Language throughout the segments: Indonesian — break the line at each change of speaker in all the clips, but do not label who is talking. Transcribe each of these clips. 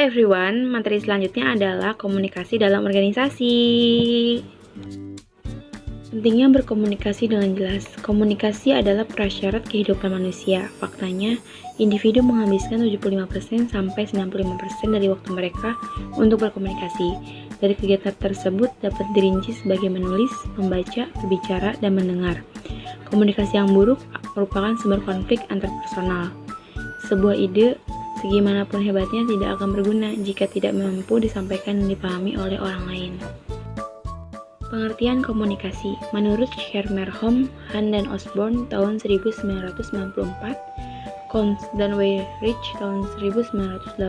everyone, materi selanjutnya adalah komunikasi dalam organisasi. Pentingnya berkomunikasi dengan jelas. Komunikasi adalah prasyarat kehidupan manusia. Faktanya, individu menghabiskan 75% sampai 95% dari waktu mereka untuk berkomunikasi. Dari kegiatan tersebut dapat dirinci sebagai menulis, membaca, berbicara, dan mendengar. Komunikasi yang buruk merupakan sumber konflik antarpersonal. Sebuah ide, segimanapun hebatnya, tidak akan berguna jika tidak mampu disampaikan dan dipahami oleh orang lain. Pengertian komunikasi. Menurut Schermerhorn, Hahn dan Osborne tahun 1994, Coons dan Weyrich tahun 1988,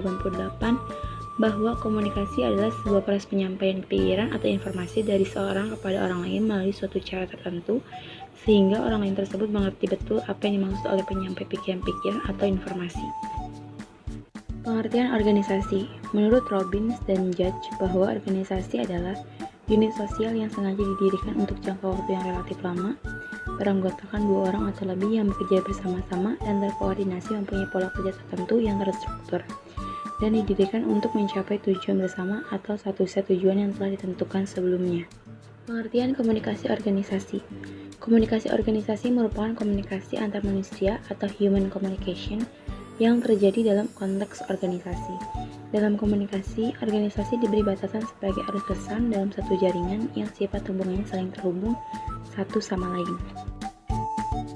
bahwa komunikasi adalah sebuah proses penyampaian pikiran atau informasi dari seorang kepada orang lain melalui suatu cara tertentu, sehingga orang lain tersebut mengerti betul apa yang dimaksud oleh penyampai pikiran-pikiran atau informasi. Pengertian organisasi. Menurut Robbins dan Judge, bahwa organisasi adalah unit sosial yang sengaja didirikan untuk jangka waktu yang relatif lama, beranggotakan 2 orang atau lebih yang bekerja bersama-sama dan terkoordinasi, mempunyai pola kerja tertentu yang terstruktur, dan didirikan untuk mencapai tujuan bersama atau satu set tujuan yang telah ditentukan sebelumnya. Pengertian komunikasi organisasi. Komunikasi organisasi merupakan komunikasi antar manusia atau human communication yang terjadi dalam konteks organisasi. Dalam komunikasi, organisasi diberi batasan sebagai arus kesan dalam satu jaringan yang sifat hubungannya saling terhubung satu sama lain.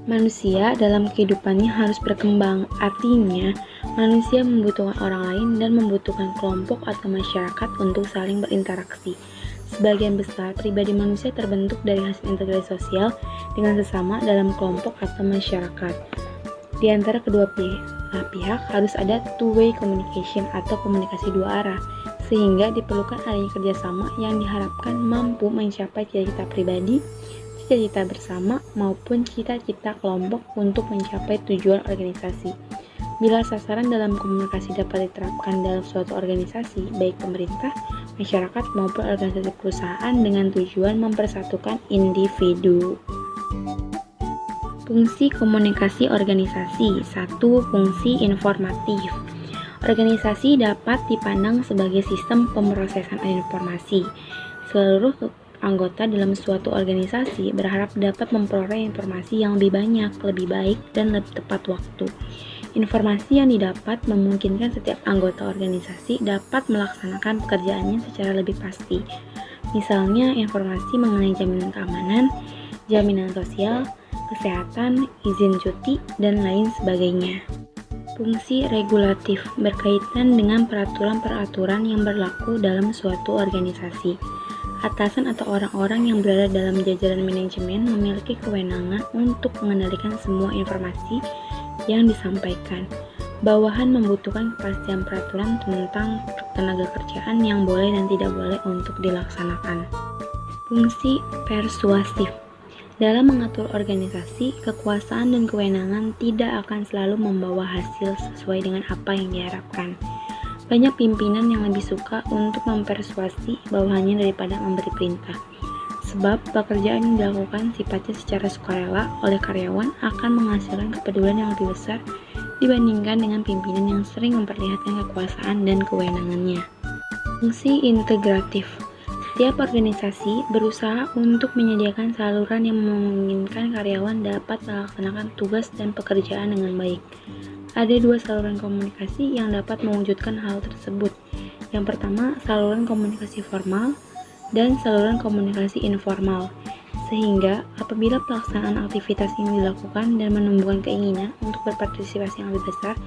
Manusia dalam kehidupannya harus berkembang, artinya manusia membutuhkan orang lain dan membutuhkan kelompok atau masyarakat untuk saling berinteraksi. Sebagian besar pribadi manusia terbentuk dari hasil integrasi sosial dengan sesama dalam kelompok atau masyarakat. Di antara kedua pihak harus ada two-way communication atau komunikasi dua arah, sehingga diperlukan adanya kerjasama yang diharapkan mampu mencapai cita-cita pribadi, cita-cita bersama, maupun cita-cita kelompok untuk mencapai tujuan organisasi. Bila sasaran dalam komunikasi dapat diterapkan dalam suatu organisasi, baik pemerintah, masyarakat, maupun organisasi perusahaan dengan tujuan mempersatukan individu. Fungsi komunikasi organisasi. 1. Fungsi informatif. Organisasi dapat dipandang sebagai sistem pemrosesan informasi. Seluruh anggota dalam suatu organisasi berharap dapat memperoleh informasi yang lebih banyak, lebih baik, dan lebih tepat waktu. Informasi yang didapat memungkinkan setiap anggota organisasi dapat melaksanakan pekerjaannya secara lebih pasti. Misalnya, informasi mengenai jaminan keamanan, jaminan sosial, kesehatan, izin cuti, dan lain sebagainya. Fungsi regulatif berkaitan dengan peraturan-peraturan yang berlaku dalam suatu organisasi. Atasan atau orang-orang yang berada dalam jajaran manajemen memiliki kewenangan untuk mengendalikan semua informasi yang disampaikan. Bawahan membutuhkan kepastian peraturan tentang tenaga kerjaan yang boleh dan tidak boleh untuk dilaksanakan. Fungsi persuasif. Dalam mengatur organisasi, kekuasaan dan kewenangan tidak akan selalu membawa hasil sesuai dengan apa yang diharapkan. Banyak pimpinan yang lebih suka untuk mempersuasi bawahannya daripada memberi perintah. Sebab pekerjaan yang dilakukan sifatnya secara sukarela oleh karyawan akan menghasilkan kepedulian yang lebih besar dibandingkan dengan pimpinan yang sering memperlihatkan kekuasaan dan kewenangannya. Fungsi integratif. Setiap organisasi berusaha untuk menyediakan saluran yang memungkinkan karyawan dapat melaksanakan tugas dan pekerjaan dengan baik. Ada 2 saluran komunikasi yang dapat mewujudkan hal tersebut. Yang pertama, saluran komunikasi formal dan saluran komunikasi informal. Sehingga apabila pelaksanaan aktivitas ini dilakukan dan menumbuhkan keinginan untuk berpartisipasi yang lebih besar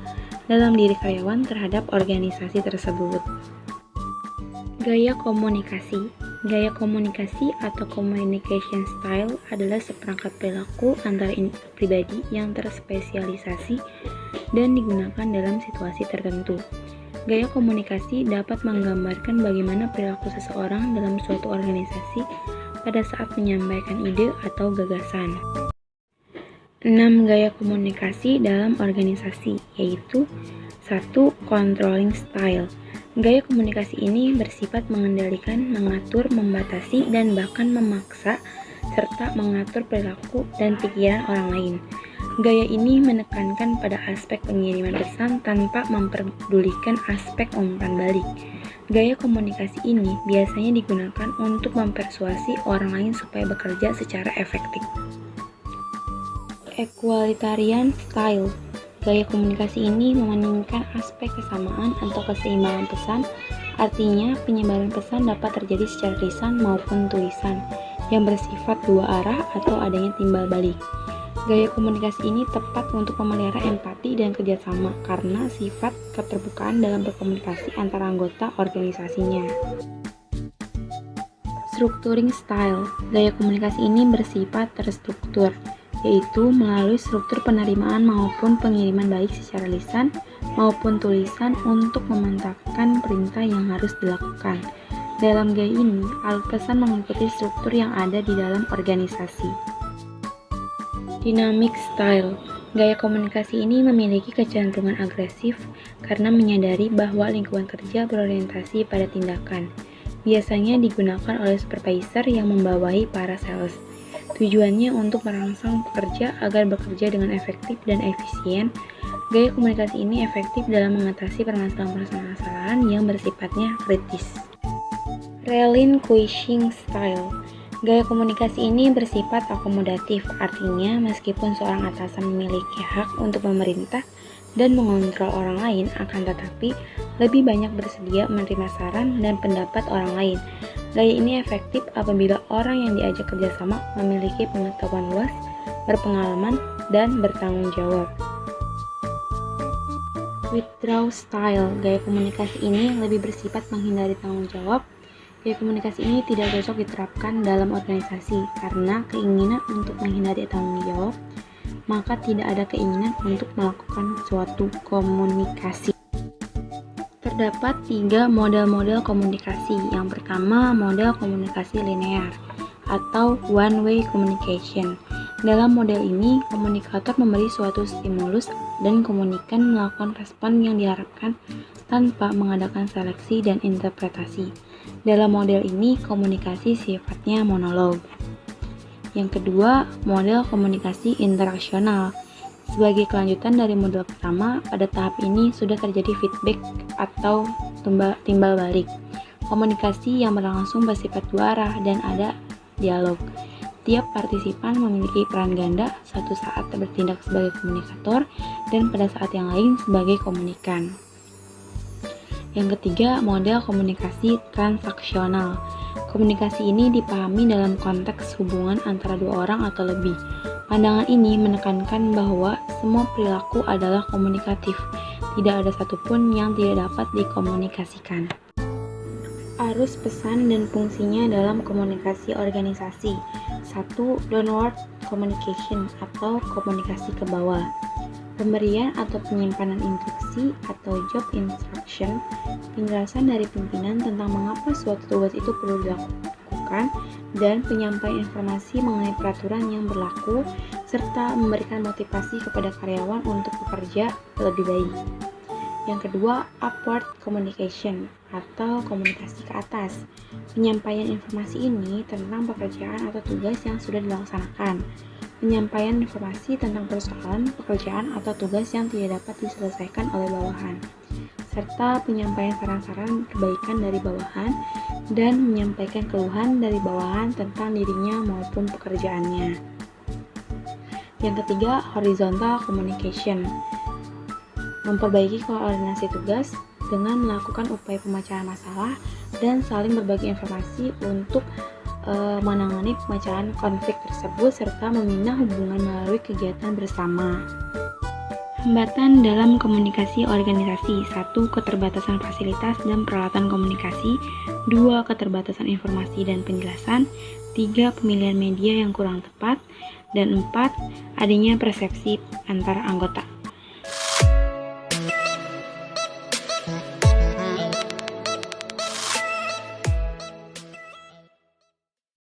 dalam diri karyawan terhadap organisasi tersebut. Gaya komunikasi. Gaya komunikasi atau communication style adalah seperangkat perilaku antara pribadi yang terspesialisasi dan digunakan dalam situasi tertentu. Gaya komunikasi dapat menggambarkan bagaimana perilaku seseorang dalam suatu organisasi pada saat menyampaikan ide atau gagasan. 6 gaya komunikasi dalam organisasi, yaitu 1. Controlling style. Gaya komunikasi ini bersifat mengendalikan, mengatur, membatasi, dan bahkan memaksa serta mengatur perilaku dan pikiran orang lain. Gaya ini menekankan pada aspek pengiriman pesan tanpa memperdulikan aspek umpan balik. Gaya komunikasi ini biasanya digunakan untuk mempersuasi orang lain supaya bekerja secara efektif. Equalitarian style. Gaya komunikasi ini mementingkan aspek kesamaan atau keseimbangan pesan, artinya penyebaran pesan dapat terjadi secara lisan maupun tulisan, yang bersifat dua arah atau adanya timbal balik. Gaya komunikasi ini tepat untuk memelihara empati dan kerjasama karena sifat keterbukaan dalam berkomunikasi antara anggota organisasinya. Structuring style. Gaya komunikasi ini bersifat terstruktur, yaitu melalui struktur penerimaan maupun pengiriman baik secara lisan maupun tulisan untuk memantapkan perintah yang harus dilakukan. Dalam gaya ini, alur pesan mengikuti struktur yang ada di dalam organisasi. Dynamic style. Gaya komunikasi ini memiliki kecenderungan agresif karena menyadari bahwa lingkungan kerja berorientasi pada tindakan. Biasanya digunakan oleh supervisor yang membawahi para sales. Tujuannya untuk merangsang pekerja agar bekerja dengan efektif dan efisien. Gaya komunikasi ini efektif dalam mengatasi permasalahan-permasalahan yang bersifatnya kritis. Relinquishing style. Gaya komunikasi ini bersifat akomodatif, artinya meskipun seorang atasan memiliki hak untuk memerintah dan mengontrol orang lain, akan tetapi lebih banyak bersedia menerima saran dan pendapat orang lain. Gaya ini efektif apabila orang yang diajak kerjasama memiliki pengetahuan luas, berpengalaman, dan bertanggung jawab. Withdraw style. Gaya komunikasi ini lebih bersifat menghindari tanggung jawab. Gaya komunikasi ini tidak cocok diterapkan dalam organisasi karena keinginan untuk menghindari tanggung jawab, maka tidak ada keinginan untuk melakukan suatu komunikasi. Terdapat 3 model-model komunikasi. Yang pertama, model komunikasi linear atau one-way communication. Dalam model ini, komunikator memberi suatu stimulus dan komunikan melakukan respon yang diharapkan tanpa mengadakan seleksi dan interpretasi. Dalam model ini, komunikasi sifatnya monolog. Yang kedua, model komunikasi interaksional. Sebagai kelanjutan dari model pertama, pada tahap ini sudah terjadi feedback atau timbal balik. Komunikasi yang berlangsung bersifat dua arah dan ada dialog. Tiap partisipan memiliki peran ganda, satu saat bertindak sebagai komunikator dan pada saat yang lain sebagai komunikan. Yang ketiga, model komunikasi transaksional. Komunikasi ini dipahami dalam konteks hubungan antara dua orang atau lebih. Pandangan ini menekankan bahwa semua perilaku adalah komunikatif, tidak ada satupun yang tidak dapat dikomunikasikan. Arus pesan dan fungsinya dalam komunikasi organisasi. 1. Downward communication atau komunikasi ke bawah. Pemberian atau penyimpanan instruksi atau job instruction, penjelasan dari pimpinan tentang mengapa suatu tugas itu perlu dilakukan, dan penyampaian informasi mengenai peraturan yang berlaku, serta memberikan motivasi kepada karyawan untuk bekerja lebih baik. Yang kedua, upward communication atau komunikasi ke atas. Penyampaian informasi ini tentang pekerjaan atau tugas yang sudah dilaksanakan. Penyampaian informasi tentang persoalan, pekerjaan, atau tugas yang tidak dapat diselesaikan oleh bawahan, serta penyampaian saran-saran perbaikan dari bawahan, dan menyampaikan keluhan dari bawahan tentang dirinya maupun pekerjaannya. Yang ketiga, horizontal communication. Memperbaiki koordinasi tugas dengan melakukan upaya pemecahan masalah dan saling berbagi informasi untuk menangani pemecahan konflik tersebut serta membina hubungan melalui kegiatan bersama. Hambatan dalam komunikasi organisasi. 1. Keterbatasan fasilitas dan peralatan komunikasi. 2. Keterbatasan informasi dan penjelasan. 3. Pemilihan media yang kurang tepat. Dan 4. Adanya persepsi antar anggota.